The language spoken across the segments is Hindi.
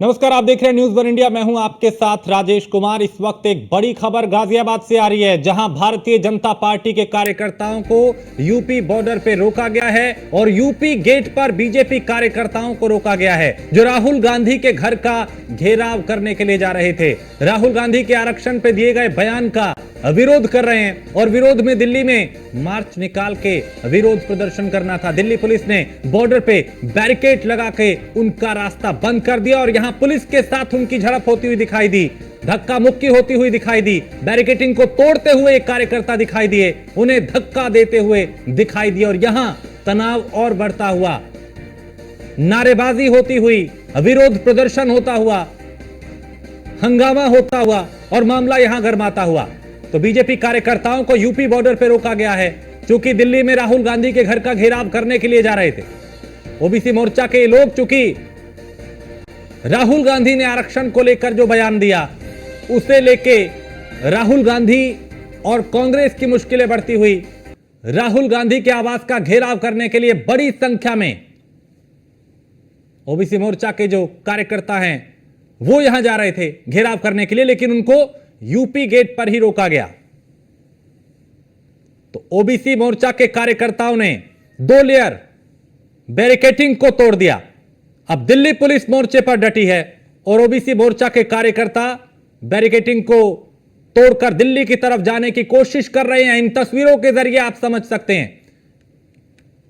नमस्कार, आप देख रहे हैं न्यूज वन इंडिया। मैं हूं आपके साथ राजेश कुमार। इस वक्त एक बड़ी खबर गाजियाबाद से आ रही है, जहां भारतीय जनता पार्टी के कार्यकर्ताओं को यूपी बॉर्डर पे रोका गया है और यूपी गेट पर बीजेपी कार्यकर्ताओं को रोका गया है, जो राहुल गांधी के घर का घेराव करने के लिए जा रहे थे। राहुल गांधी के आरक्षण पे दिए गए बयान का विरोध कर रहे हैं और विरोध में दिल्ली में मार्च निकाल के विरोध प्रदर्शन करना था। दिल्ली पुलिस ने बॉर्डर पे बैरिकेड लगा के उनका रास्ता बंद कर दिया और यहां पुलिस के साथ उनकी झड़प होती हुई दिखाई दी, धक्का मुक्की होती हुई दिखाई दी। बैरिकेडिंग को तोड़ते हुए एक कार्यकर्ता दिखाई दिए, उन्हें धक्का देते हुए दिखाई दिया और यहां तनाव और बढ़ता हुआ, नारेबाजी होती हुई, विरोध प्रदर्शन होता हुआ, हंगामा होता हुआ और मामला यहां गरमाता हुआ। तो बीजेपी कार्यकर्ताओं को यूपी बॉर्डर पर रोका गया है, चूंकि दिल्ली में राहुल गांधी के घर का घेराव करने के लिए जा रहे थे। ओबीसी मोर्चा के लोग, चूंकि राहुल गांधी ने आरक्षण को लेकर जो बयान दिया, उसे लेके राहुल गांधी और कांग्रेस की मुश्किलें बढ़ती हुई, राहुल गांधी के आवास का घेराव करने के लिए बड़ी संख्या में ओबीसी मोर्चा के जो कार्यकर्ता हैं वो यहां जा रहे थे घेराव करने के लिए, लेकिन उनको यूपी गेट पर ही रोका गया। तो ओबीसी मोर्चा के कार्यकर्ताओं ने 2 लेयर बैरिकेडिंग को तोड़ दिया। अब दिल्ली पुलिस मोर्चे पर डटी है और ओबीसी मोर्चा के कार्यकर्ता बैरिकेडिंग को तोड़कर दिल्ली की तरफ जाने की कोशिश कर रहे हैं। इन तस्वीरों के जरिए आप समझ सकते हैं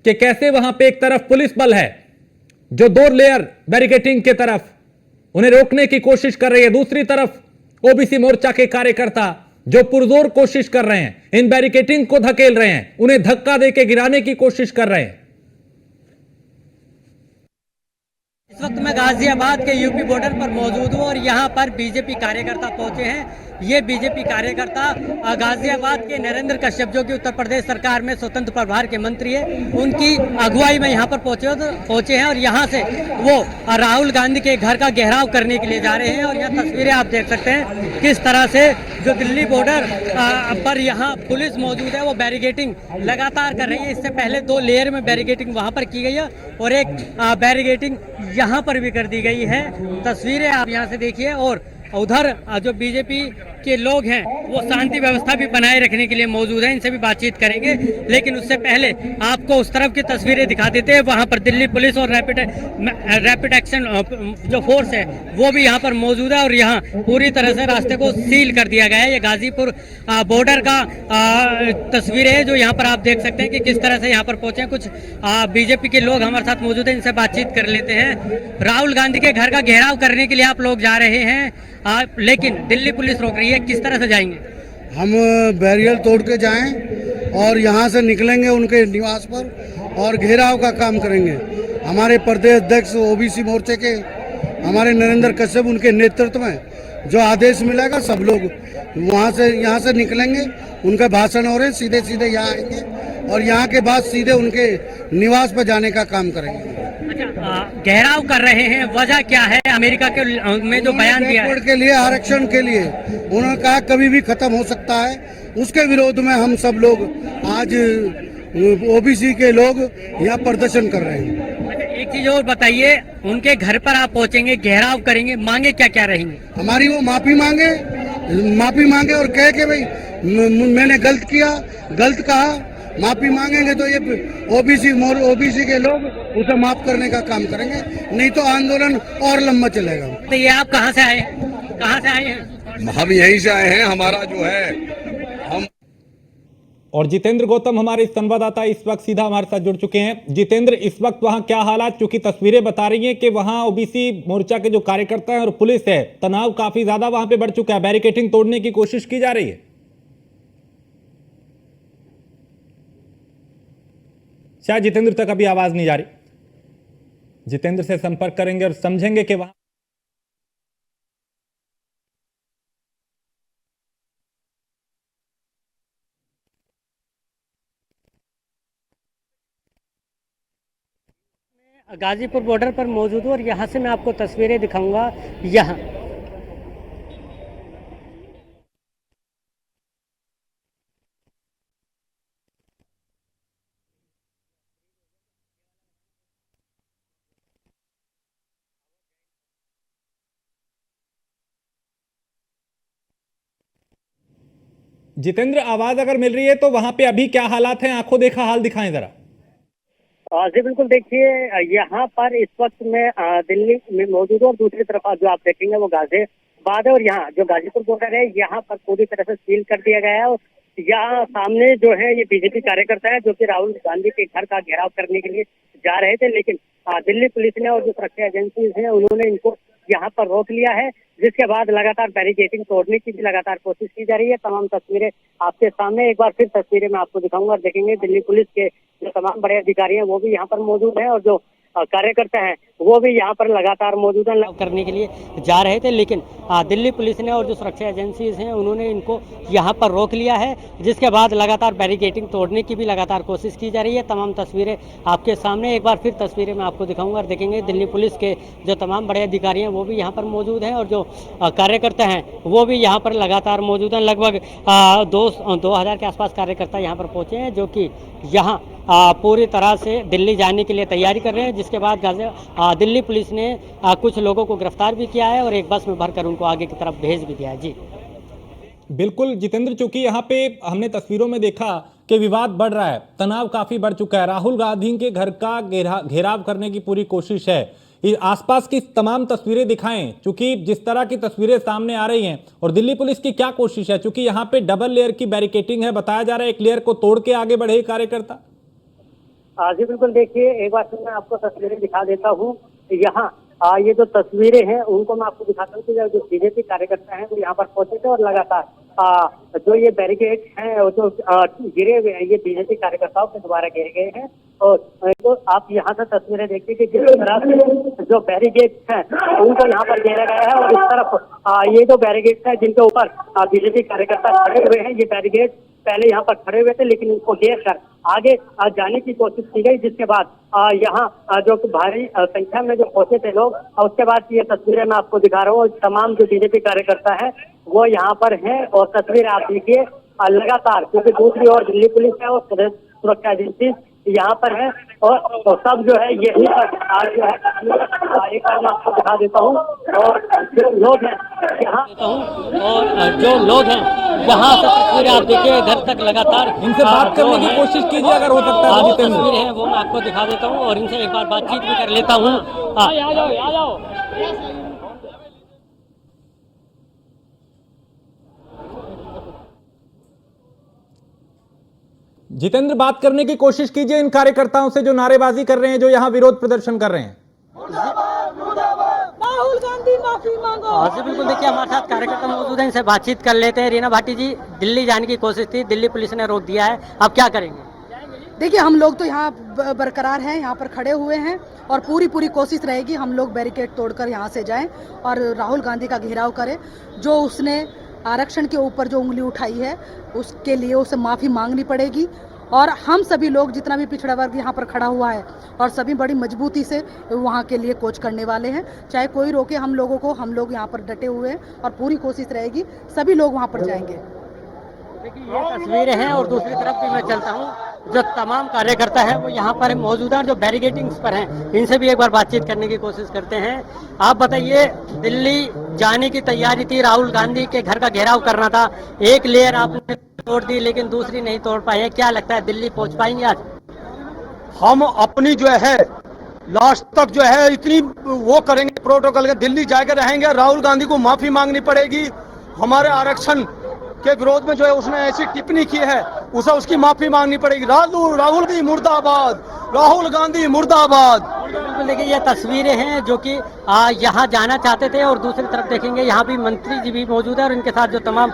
कि कैसे वहां पे एक तरफ पुलिस बल है जो 2 लेयर बैरिकेडिंग के तरफ उन्हें रोकने की कोशिश कर रही है, दूसरी तरफ ओबीसी मोर्चा के कार्यकर्ता जो पुरजोर कोशिश कर रहे हैं, इन बैरिकेडिंग को धकेल रहे हैं, उन्हें धक्का देकर गिराने की कोशिश कर रहे हैं। इस वक्त मैं गाजियाबाद के यूपी बॉर्डर पर मौजूद हूं और यहां पर बीजेपी कार्यकर्ता पहुंचे हैं। ये बीजेपी कार्यकर्ता गाजियाबाद के नरेंद्र कश्यप, जो कि उत्तर प्रदेश सरकार में स्वतंत्र प्रभार के मंत्री है, उनकी अगुवाई में यहां पर पहुंचे हैं और यहां से वो राहुल गांधी के घर का घेराव करने के लिए जा रहे हैं। और यह तस्वीरें आप देख सकते हैं किस तरह से जो दिल्ली बॉर्डर पर यहाँ पुलिस मौजूद है वो बैरिकेडिंग लगातार कर रही है। इससे पहले 2 लेयर में बैरिकेडिंग वहाँ पर की गई है और एक बैरिकेडिंग यहाँ पर भी कर दी गई है। तस्वीरें आप यहाँ से देखिए और उधर जो बीजेपी के लोग हैं वो शांति व्यवस्था भी बनाए रखने के लिए मौजूद हैं, इनसे भी बातचीत करेंगे। लेकिन उससे पहले आपको उस तरफ की तस्वीरें दिखा देते हैं। वहाँ पर दिल्ली पुलिस और रैपिड एक्शन जो फोर्स है वो भी यहाँ पर मौजूद है और यहाँ पूरी तरह से रास्ते को सील कर दिया गया है। ये गाजीपुर बॉर्डर का तस्वीरें है जो यहाँ पर आप देख सकते हैं कि किस तरह से यहाँ पर पहुंचे हैं। कुछ बीजेपी के लोग हमारे साथ मौजूद हैं, इनसे बातचीत कर लेते हैं। राहुल गांधी के घर का घेराव करने के लिए आप लोग जा रहे हैं, लेकिन दिल्ली पुलिस रोक रही है, किस तरह से जाएंगे? हम बैरियर तोड़ के जाएं और यहाँ से निकलेंगे उनके निवास पर और घेराव का काम करेंगे। हमारे प्रदेश अध्यक्ष ओबीसी मोर्चे के हमारे नरेंद्र कश्यप, उनके नेतृत्व में जो आदेश मिलेगा सब लोग वहाँ से यहाँ से निकलेंगे। उनका भाषण हो रहे, सीधे सीधे यहाँ आएंगे और यहाँ के बाद सीधे उनके निवास पर जाने का काम करेंगे। अच्छा, घेराव कर रहे हैं, वजह क्या है? अमेरिका के में जो बयान दिया है के लिए, आरक्षण के लिए उन्होंने कहा कभी भी खत्म हो सकता है, उसके विरोध में हम सब लोग आज ओबीसी के लोग यहाँ प्रदर्शन कर रहे हैं। अच्छा, एक चीज और बताइए, उनके घर पर आप पहुंचेंगे, घेराव करेंगे, मांगे क्या क्या रहेंगी? हमारी वो माफी मांगे और कहे कि भाई मैंने गलत किया, गलत कहा, माफी मांगेंगे तो ये ओबीसी के लोग उसे माफ करने का काम करेंगे, नहीं तो आंदोलन और लंबा चलेगा। तो ये आप कहाँ से आए हैं? कहाँ से आए हैं? हम यहीं से आए हैं। हमारा जो है हम और जितेंद्र गौतम हमारे संवाददाता इस वक्त सीधा हमारे साथ जुड़ चुके हैं। जितेंद्र, इस वक्त वहां क्या हालात, चूंकि तस्वीरें बता रही हैं कि वहां ओबीसी मोर्चा के जो कार्यकर्ता हैं और पुलिस है, तनाव काफी ज्यादा वहां पे बढ़ चुका है, बैरिकेडिंग तोड़ने की कोशिश की जा रही है। शायद जितेंद्र तक अभी आवाज नहीं जा रही। जितेंद्र से संपर्क करेंगे और समझेंगे कि वहां गाजीपुर बॉर्डर पर मौजूद हूँ और यहाँ से मैं आपको तस्वीरें दिखाऊंगा। यहाँ जितेंद्र, आवाज अगर मिल रही है तो वहां पे अभी क्या हालात हैं, आंखों देखा हाल दिखाएं जरा। जी बिल्कुल, देखिए यहाँ पर इस वक्त मैं दिल्ली में मौजूद हूँ और दूसरी तरफ जो आप देखेंगे वो गाजियाबाद है और यहाँ जो गाजीपुर बॉर्डर है यहाँ पर पूरी तरह से सील कर दिया गया है। और यहाँ सामने जो है ये बीजेपी कार्यकर्ता है जो कि राहुल गांधी के घर का घेराव करने के लिए जा रहे थे, लेकिन दिल्ली पुलिस ने और जो सुरक्षा एजेंसीज हैं उन्होंने इनको यहाँ पर रोक लिया है, जिसके बाद लगातार बैरिकेडिंग तोड़ने की भी लगातार कोशिश की जा रही है। तमाम तस्वीरें आपके सामने, एक बार फिर तस्वीरें मैं आपको दिखाऊंगा और देखेंगे दिल्ली पुलिस के जो तमाम बड़े अधिकारी हैं वो भी यहाँ पर मौजूद हैं और जो कार्यकर्ता हैं वो भी यहाँ पर लगातार मौजूद हैं करने के लिए जा रहे थे, लेकिन दिल्ली पुलिस ने और जो सुरक्षा एजेंसीज हैं उन्होंने इनको यहाँ पर रोक लिया है, जिसके बाद लगातार बैरिकेडिंग तोड़ने की भी लगातार कोशिश की जा रही है। तमाम तस्वीरें आपके सामने, एक बार फिर तस्वीरें मैं आपको दिखाऊंगा और देखेंगे दिल्ली पुलिस के जो तमाम बड़े अधिकारी हैं वो भी यहाँ पर मौजूद हैं और जो कार्यकर्ता हैं वो भी यहाँ पर लगातार मौजूद हैं। लगभग 2000 के आसपास कार्यकर्ता यहाँ पर पहुँचे हैं जो कि यहाँ पूरी तरह से दिल्ली जाने के लिए तैयारी कर रहे हैं, जिसके बाद दिल्ली पुलिस ने कुछ लोगों को गिरफ्तार भी किया है और एक बस में भरकर उनको आगे की तरफ भेज भी दिया है। जी बिल्कुल जितेंद्र, चूंकि यहाँ पे हमने तस्वीरों में देखा कि विवाद बढ़ रहा है, तनाव काफी बढ़ चुका है, राहुल गांधी के घर का घेराव करने की पूरी कोशिश है। आसपास की तमाम तस्वीरें दिखाएं, क्योंकि जिस तरह की तस्वीरें सामने आ रही हैं और दिल्ली पुलिस की क्या कोशिश है, क्योंकि यहाँ पे डबल लेयर की बैरिकेडिंग है, बताया जा रहा है एक लेयर को तोड़ के आगे बढ़े कार्यकर्ता। जी बिल्कुल, देखिए एक बार फिर मैं आपको तस्वीरें दिखा देता हूँ। यहाँ ये जो तस्वीरें हैं उनको मैं आपको दिखाता हूँ कि जो बीजेपी कार्यकर्ता हैं वो यहाँ पर पहुंचे थे और लगातार जो ये बैरिकेड हैं और जो गिरे हुए हैं ये बीजेपी कार्यकर्ताओं के द्वारा गिरे गए हैं। और तो आप यहाँ से तस्वीरें देखिए कि किस तरह से जो बैरिकेड हैं उनको यहाँ पर घेरा गया है और इस तरफ ये जो बैरिकेड है जिनके ऊपर बीजेपी कार्यकर्ता खड़े हुए हैं, ये बैरिकेड पहले यहाँ पर खड़े हुए थे लेकिन इनको घेर कर आगे जाने की कोशिश की गई, जिसके बाद यहाँ जो भारी संख्या में जो पहुंचे थे लोग, और उसके बाद ये तस्वीरें मैं आपको दिखा रहा हूँ। तमाम जो बीजेपी कार्यकर्ता है वो यहाँ पर हैं और तस्वीर आप देखिए लगातार, क्योंकि दूसरी ओर दिल्ली पुलिस है और सुरक्षा एजेंसी यहाँ पर है और सब जो है यही आज जो है एक बार मैं आपको दिखा देता हूँ। और जो लोग हैं यहाँ और जो लोग हैं यहाँ से तस्वीरें आप देखिए घर तक लगातार इनसे बात करने की कोशिश कीजिए अगर हो सकता है। तस्वीरें हैं वो मैं आपको दिखा देता हूँ और इनसे एक बार बातचीत भी कर लेता हूँ। आ जाओ। जितेंद्र, बात करने की कोशिश कीजिए इन कार्यकर्ताओं से जो नारेबाजी कर रहे हैं, जो यहाँ विरोध प्रदर्शन कर रहे हैं। राहुल गांधी माफी मांगो। जी बिल्कुल, देखिए हमारे साथ कार्यकर्ता मौजूद हैं, इनसे बातचीत कर लेते हैं। रीना भाटी जी, दिल्ली जाने की कोशिश थी, दिल्ली पुलिस ने रोक दिया है, अब क्या करेंगे? देखिए हम लोग तो यहाँ बरकरार हैं, यहाँ पर खड़े हुए हैं और पूरी कोशिश रहेगी हम लोग बैरिकेड तोड़कर यहाँ से जाएं और राहुल गांधी का घेराव करें। जो उसने आरक्षण के ऊपर जो उंगली उठाई है उसके लिए उसे माफ़ी मांगनी पड़ेगी और हम सभी लोग जितना भी पिछड़ा वर्ग यहाँ पर खड़ा हुआ है और सभी बड़ी मजबूती से वहाँ के लिए कोच करने वाले हैं, चाहे कोई रोके हम लोगों को, हम लोग यहाँ पर डटे हुए हैं और पूरी कोशिश रहेगी, सभी लोग वहाँ पर जाएंगे। देखिए ये तस्वीरें हैं और दूसरी तरफ भी मैं चलता हूँ, जो तमाम कार्यकर्ता है वो यहाँ पर मौजूद हैं, जो बैरिकेडिंग्स पर हैं इनसे भी एक बार बातचीत करने की कोशिश करते हैं। आप बताइए, दिल्ली जाने की तैयारी थी, राहुल गांधी के घर का घेराव करना था, एक लेयर आपने तोड़ दी लेकिन दूसरी नहीं तोड़ पाए हैं, क्या लगता है दिल्ली पहुंच पाएंगे आज? हम अपनी जो है लास्ट तक जो है इतनी वो करेंगे प्रोटोकॉल के, दिल्ली जाकर रहेंगे, राहुल गांधी को माफी मांगनी पड़ेगी। हमारे आरक्षण के विरोध में जो है उसने ऐसी टिप्पणी की है उसे उसकी माफी मांगनी पड़ेगी। राहुल गांधी मुर्दाबाद, राहुल गांधी मुर्दाबाद। बिल्कुल, देखिए ये तस्वीरें हैं जो कि यहाँ जाना चाहते थे और दूसरी तरफ देखेंगे यहाँ भी मंत्री जी भी मौजूद है और इनके साथ जो तमाम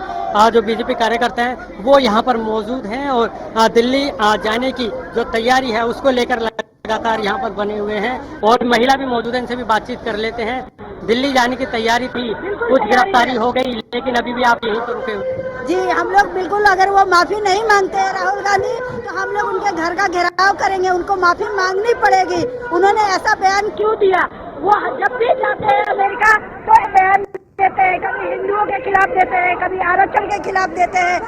जो बीजेपी कार्यकर्ता हैं वो यहाँ पर मौजूद हैं और दिल्ली जाने की जो तैयारी है उसको लेकर लगातार यहाँ पर बने हुए हैं और महिला भी मौजूद है, इनसे भी बातचीत कर लेते हैं। दिल्ली जाने की तैयारी थी, कुछ गिरफ्तारी हो गई लेकिन अभी भी आप यहीं पर रुके हुए? जी हम लोग बिल्कुल, अगर वो माफी नहीं मांगते हैं राहुल गांधी तो हम लोग उनके घर का घेराव करेंगे, उनको माफी मांगनी पड़ेगी। उन्होंने ऐसा बयान क्यों दिया? वो जब भी जाते हैं अमेरिका तो बयान देते हैं, कभी हिंदुओं के खिलाफ देते हैं, कभी आरक्षण के खिलाफ देते हैं।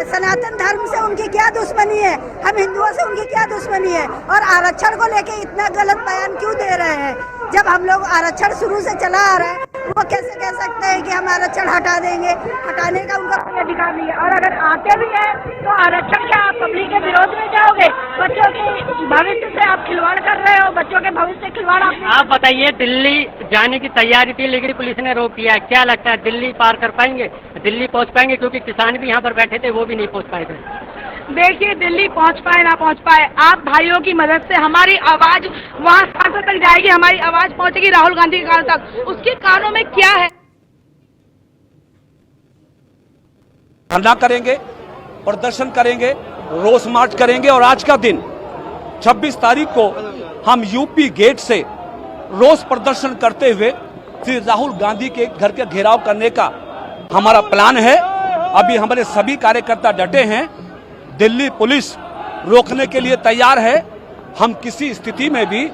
सनातन धर्म से उनकी क्या दुश्मनी है? हम हिंदुओं से उनकी क्या दुश्मनी है? और आरक्षण को लेके इतना गलत बयान क्यों दे रहे हैं? जब हम लोग आरक्षण शुरू से चला आ रहा है, वो कैसे कह सकते हैं कि हम आरक्षण हटा देंगे? हटाने का उनका कोई अधिकार नहीं है। और अगर आते भी हैं तो आरक्षण क्या आप पब्लिक के विरोध में जाओगे? बच्चों के भविष्य से आप खिलवाड़ कर रहे हो, बच्चों के भविष्य से खिलवाड़ आप बताइए, दिल्ली जाने की तैयारी थी लेकिन पुलिस ने रोक दिया। क्या लगता है दिल्ली पार कर पाएंगे, दिल्ली पहुंच पाएंगे? क्योंकि किसान भी यहाँ पर बैठे थे, वो भी नहीं पहुंच पाए थे। देखिए, दिल्ली पहुंच पाए ना पहुंच पाए, आप भाइयों की मदद से हमारी आवाज वहां सांसद तक जाएगी, हमारी आवाज पहुंचेगी राहुल गांधी के कान तक। उसके कानों में क्या है? धरना करेंगे, प्रदर्शन करेंगे, रोष मार्च करेंगे और आज का दिन 26 तारीख को हम यूपी गेट से रोष प्रदर्शन करते हुए श्री राहुल गांधी के घर का घेराव करने का हमारा प्लान है। अभी हमारे सभी कार्यकर्ता डटे हैं, दिल्ली पुलिस रोकने के लिए तैयार है। हम किसी स्थिति में भी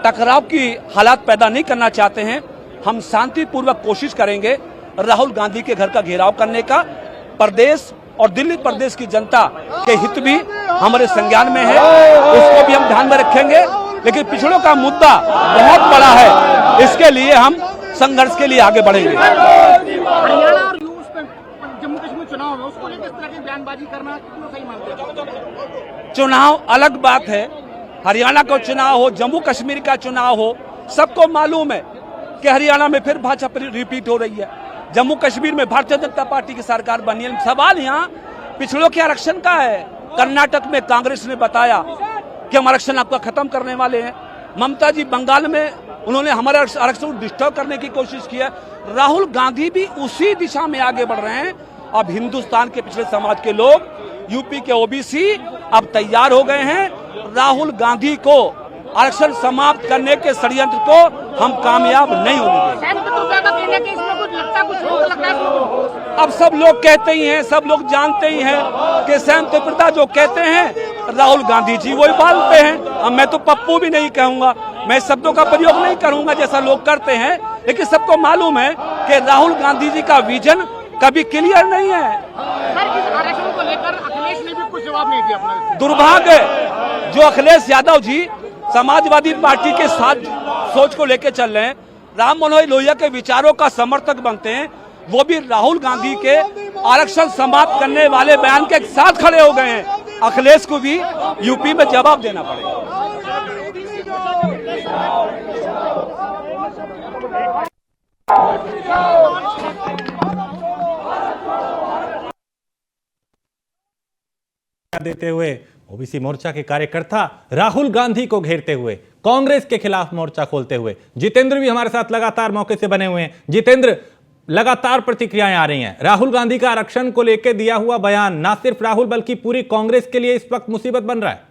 टकराव की हालात पैदा नहीं करना चाहते हैं। हम शांतिपूर्वक कोशिश करेंगे राहुल गांधी के घर का घेराव करने का। प्रदेश और दिल्ली प्रदेश की जनता के हित भी हमारे संज्ञान में है, उसको भी हम ध्यान में रखेंगे। लेकिन पिछड़ों का मुद्दा बहुत बड़ा है, इसके लिए हम संघर्ष के लिए आगे बढ़ेंगे। हरियाणा और जम्मू कश्मीर चुनाव है, उसको लेकर इस तरह की बयानबाजी करना कितना सही मानते हैं? चुनाव अलग बात है, हरियाणा का चुनाव हो, जम्मू कश्मीर का चुनाव हो, सबको मालूम है कि हरियाणा में फिर भाजपा रिपीट हो रही है, जम्मू कश्मीर में भारतीय जनता पार्टी की सरकार बनी है। सवाल यहाँ पिछड़ों के आरक्षण का है। कर्नाटक में कांग्रेस ने बताया कि हम आरक्षण आपका खत्म करने वाले हैं। ममता जी बंगाल में उन्होंने हमारे आरक्षण को डिस्टर्ब करने की कोशिश की है। राहुल गांधी भी उसी दिशा में आगे बढ़ रहे हैं। अब हिंदुस्तान के पिछड़े समाज के लोग, यूपी के ओबीसी अब तैयार हो गए हैं। राहुल गांधी को आरक्षण समाप्त करने के षड्यंत्र को हम कामयाब नहीं होने देंगे। अब सब लोग कहते ही हैं, सब लोग जानते ही हैं कि सैम त्रिपुरा जो कहते हैं राहुल गांधी जी वही बोलते हैं। अब मैं तो पप्पू भी नहीं कहूंगा, मैं शब्दों का प्रयोग नहीं करूंगा जैसा लोग करते हैं। लेकिन सबको मालूम है कि राहुल गांधी जी का विजन कभी क्लियर नहीं है। सर, इस आरक्षण को लेकर अखिलेश ने भी कुछ जवाब नहीं दिया अपना। दुर्भाग्य जो अखिलेश यादव जी समाजवादी पार्टी के साथ सोच को लेकर चल रहे हैं, राम मनोहर लोहिया के विचारों का समर्थक बनते हैं, वो भी राहुल गांधी के आरक्षण समाप्त करने वाले बयान के साथ खड़े हो गए हैं। अखिलेश को भी यूपी में जवाब देना पड़ेगा। देते हुए ओबीसी मोर्चा के कार्यकर्ता राहुल गांधी को घेरते हुए कांग्रेस के खिलाफ मोर्चा खोलते हुए जितेंद्र भी हमारे साथ लगातार मौके से बने हुए हैं। जितेंद्र, लगातार प्रतिक्रियाएं आ रही हैं। राहुल गांधी का आरक्षण को लेकर दिया हुआ बयान ना सिर्फ राहुल बल्कि पूरी कांग्रेस के लिए इस वक्त मुसीबत बन रहा है।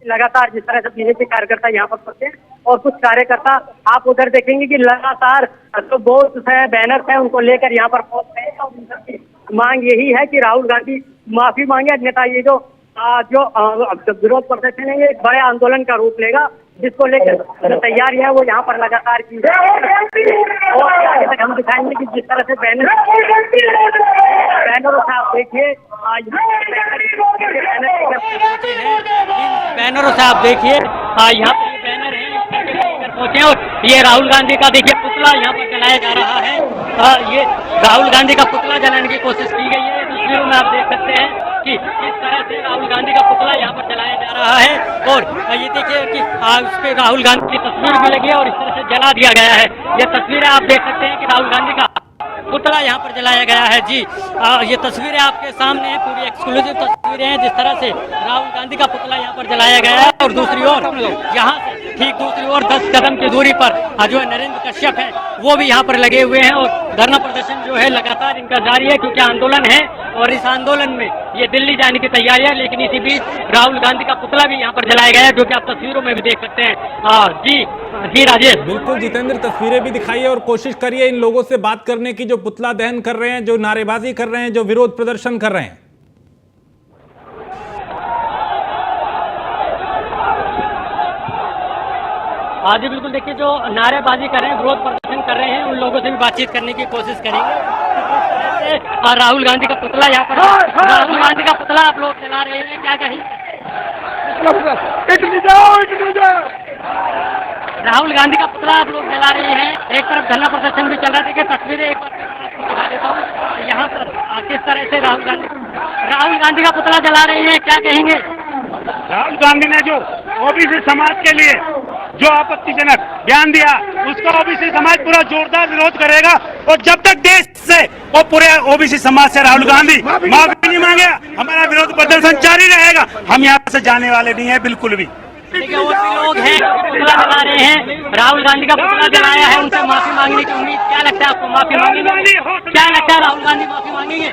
लगातार जिस तरह से बीजेपी कार्यकर्ता यहाँ पर पहुंचे और कुछ कार्यकर्ता आप उधर देखेंगे कि लगातार जो बोर्ड है, बैनर है, उनको लेकर यहाँ पर पहुंच रहे हैं। और उनकी मांग यही है कि राहुल गांधी माफी मांगे, अन्यथा ये जो विरोध प्रदर्शन है ये एक बड़े आंदोलन का रूप लेगा, जिसको लेकर जो तैयारी है वो यहाँ पर लगातार की और आगे तक हम दिखाएंगे कि जिस तरह से बैनरों से आप देखिए, बैनरों से आप देखिए यहाँ पर ये बैनर है पहुंचे और ये राहुल गांधी का देखिए पुतला यहाँ पर जलाया जा रहा है। ये राहुल गांधी का पुतला जलाने की कोशिश की गई है। तस्वीरों में आप देख सकते हैं कि इस तरह से राहुल गांधी का पुतला यहाँ पर जलाया जा रहा है और ये देखिए कि उस पर राहुल गांधी की तस्वीर भी लगी है और इस तरह से जला दिया गया है। ये तस्वीरें आप देख सकते हैं कि राहुल गांधी का पुतला यहाँ पर जलाया गया है। जी ये तस्वीरें आपके सामने हैं, पूरी एक्सक्लूसिव तस्वीरें हैं जिस तरह से राहुल गांधी का पुतला यहाँ पर जलाया गया है। और दूसरी ओर यहाँ से ठीक दूसरी ओर 10 कदम की दूरी पर जो है नरेंद्र कश्यप है वो भी यहाँ पर लगे हुए हैं और धरना प्रदर्शन जो है लगातार इनका जारी है, क्योंकि आंदोलन है और इस आंदोलन में ये दिल्ली जाने की तैयारी है। लेकिन इसी बीच राहुल गांधी का पुतला भी यहाँ पर जलाया गया है, जो कि आप तस्वीरों में भी देख सकते हैं। जी राजेश। बिल्कुल जितेंद्र, तस्वीरें भी दिखाइए और कोशिश करिए इन लोगों से बात करने की जो पुतला दहन कर रहे हैं, जो नारेबाजी कर रहे हैं, जो विरोध प्रदर्शन कर रहे हैं। जी बिल्कुल, देखिए जो नारेबाजी कर रहे हैं, विरोध प्रदर्शन कर रहे हैं, उन लोगों से भी बातचीत करने की कोशिश करेंगे। से राहुल गांधी का पुतला यहाँ पर, राहुल गांधी का पुतला आप लोग चला रहे हैं, क्या कहेंगे? राहुल गांधी का पुतला आप लोग जला रहे हैं, एक तरफ धरना प्रदर्शन भी चल रहा है। देखिए तस्वीरें एक बार आपको दिखा देता हूँ यहाँ पर किस तरह से राहुल गांधी का पुतला जला रहे हैं, क्या कहेंगे? राहुल गांधी ने जो ओबीसी समाज के लिए जो आपत्तिजनक बयान दिया, उसका ओबीसी समाज पूरा जोरदार विरोध करेगा। और जब तक देश से और पूरे ओबीसी समाज से राहुल गांधी माफी नहीं मांगे, हमारा विरोध प्रदर्शन जारी रहेगा। हम यहाँ से जाने वाले नहीं है बिल्कुल भी। देखिए और भी लोग हैं पुतला जला रहे हैं, राहुल गांधी का पुतला जलाया है, उनसे माफी मांगने की उम्मीद, क्या लगता है आपको माफी मांगेंगे? क्या लगता है राहुल गांधी माफी मांगेंगे?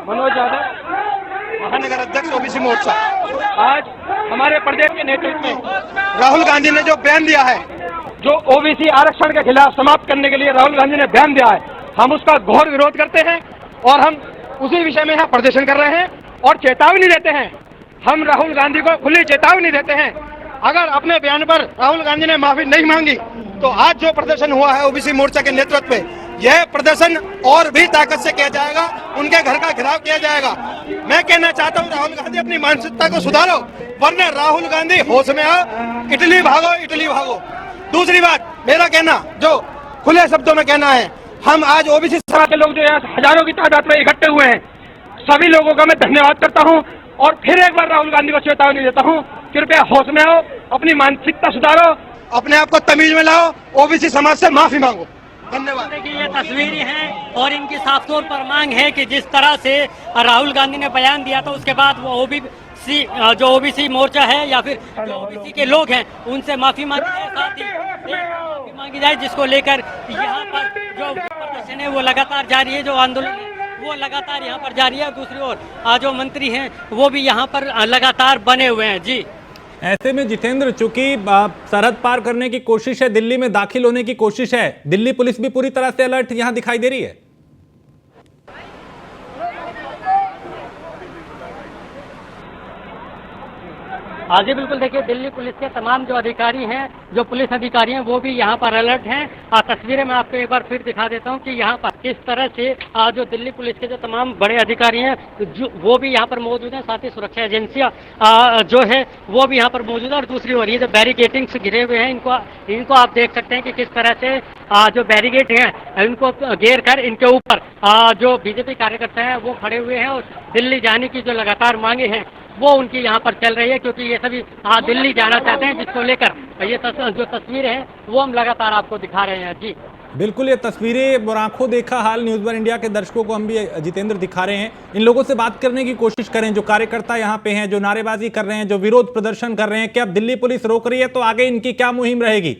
मनोज यादव, महानगर अध्यक्ष ओबीसी मोर्चा। आज हमारे प्रदेश के नेतृत्व में राहुल गांधी ने जो बयान दिया है, जो ओबीसी आरक्षण के खिलाफ समाप्त करने के लिए राहुल गांधी ने बयान दिया है, हम उसका घोर विरोध करते हैं और हम उसी विषय में यहाँ प्रदर्शन कर रहे हैं और चेतावनी देते हैं। हम राहुल गांधी को खुली चेतावनी देते हैं, अगर अपने बयान पर राहुल गांधी ने माफी नहीं मांगी तो आज जो प्रदर्शन हुआ है ओबीसी मोर्चा के नेतृत्व में, यह प्रदर्शन और भी ताकत से किया जाएगा, उनके घर का घेराव किया जाएगा। मैं कहना चाहता हूं राहुल गांधी अपनी मानसिकता को सुधारो, वरना राहुल गांधी होश में आओ, इटली भागो, इटली भागो। दूसरी बात मेरा कहना, जो खुले शब्दों में कहना है, हम आज ओबीसी समाज के लोग जो यहाँ हजारों की तादाद में इकट्ठे हुए हैं, सभी लोगों का मैं धन्यवाद करता हूँ और फिर एक बार राहुल गांधी को चेतावनी देता हूँ, कृपया होश में आओ, अपनी मानसिकता सुधारो, अपने आप को तमीज में लाओ, ओबीसी समाज से माफी मांगो। धन्यवाद। देखिए ये तस्वीरें हैं और इनकी साफ तौर पर मांग है कि जिस तरह से राहुल गांधी ने बयान दिया था, उसके बाद वो ओबीसी मोर्चा है या फिर जो ओबीसी के लोग हैं उनसे माफी मांगी जाए, साथ ही माफी मांगी जाए, जिसको लेकर यहाँ पर जो प्रदर्शन है वो लगातार जारी है, जो आंदोलन है वो लगातार यहाँ पर जारी है। दूसरी ओर जो मंत्री हैं वो भी यहाँ पर लगातार बने हुए हैं। जी, ऐसे में जितेंद्र, चूंकि सरहद पार करने की कोशिश है, दिल्ली में दाखिल होने की कोशिश है, दिल्ली पुलिस भी पूरी तरह से अलर्ट यहां दिखाई दे रही है। हाँ जी बिल्कुल, देखिए दिल्ली पुलिस के तमाम जो अधिकारी हैं, जो पुलिस अधिकारी हैं, वो भी यहाँ पर अलर्ट हैं। तस्वीरें मैं आपको एक बार फिर दिखा देता हूँ कि यहाँ पर किस तरह से जो दिल्ली पुलिस के जो तमाम बड़े अधिकारी हैं वो भी यहाँ पर मौजूद हैं, साथ ही सुरक्षा एजेंसियाँ जो है वो भी यहाँ पर मौजूद है। और दूसरी ओर ये जो बैरिकेटिंग्स घिरे हुए हैं, इनको आप देख सकते हैं कि किस तरह से जो बैरिकेड हैं इनको घेर कर इनके ऊपर जो बीजेपी कार्यकर्ता हैं वो खड़े हुए हैं और दिल्ली जाने की जो लगातार मांगे हैं वो उनकी यहाँ पर चल रही है, क्योंकि ये सभी दिल्ली जाना चाहते हैं, जिसको लेकर ये जो तस्वीरें हैं वो हम लगातार आपको दिखा रहे हैं। जी बिल्कुल, ये तस्वीरें और आंखों देखा हाल न्यूज़ वन इंडिया के दर्शकों को हम भी जितेंद्र दिखा रहे हैं। इन लोगों से बात करने की कोशिश करें, जो कार्यकर्ता यहाँ पे हैं, जो नारेबाजी कर रहे हैं, जो विरोध प्रदर्शन कर रहे हैं, कि अब दिल्ली पुलिस रोक रही है तो आगे इनकी क्या मुहिम रहेगी?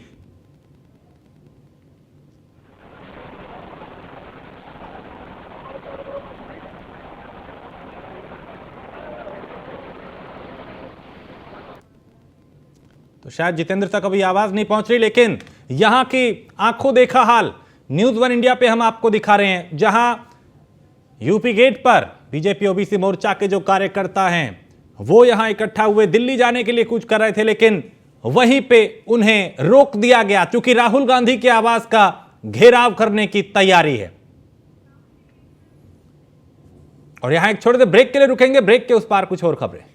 तो शायद जितेंद्र तक अभी आवाज नहीं पहुंच रही, लेकिन यहां की आंखों देखा हाल न्यूज़ वन इंडिया पे हम आपको दिखा रहे हैं, जहां यूपी गेट पर बीजेपी ओबीसी मोर्चा के जो कार्यकर्ता हैं वो यहां इकट्ठा हुए दिल्ली जाने के लिए कुछ कर रहे थे, लेकिन वहीं पे उन्हें रोक दिया गया, क्योंकि राहुल गांधी के आवास का घेराव करने की तैयारी है। और यहां एक छोटे से ब्रेक के लिए रुकेंगे, ब्रेक के उस पार कुछ और खबरें।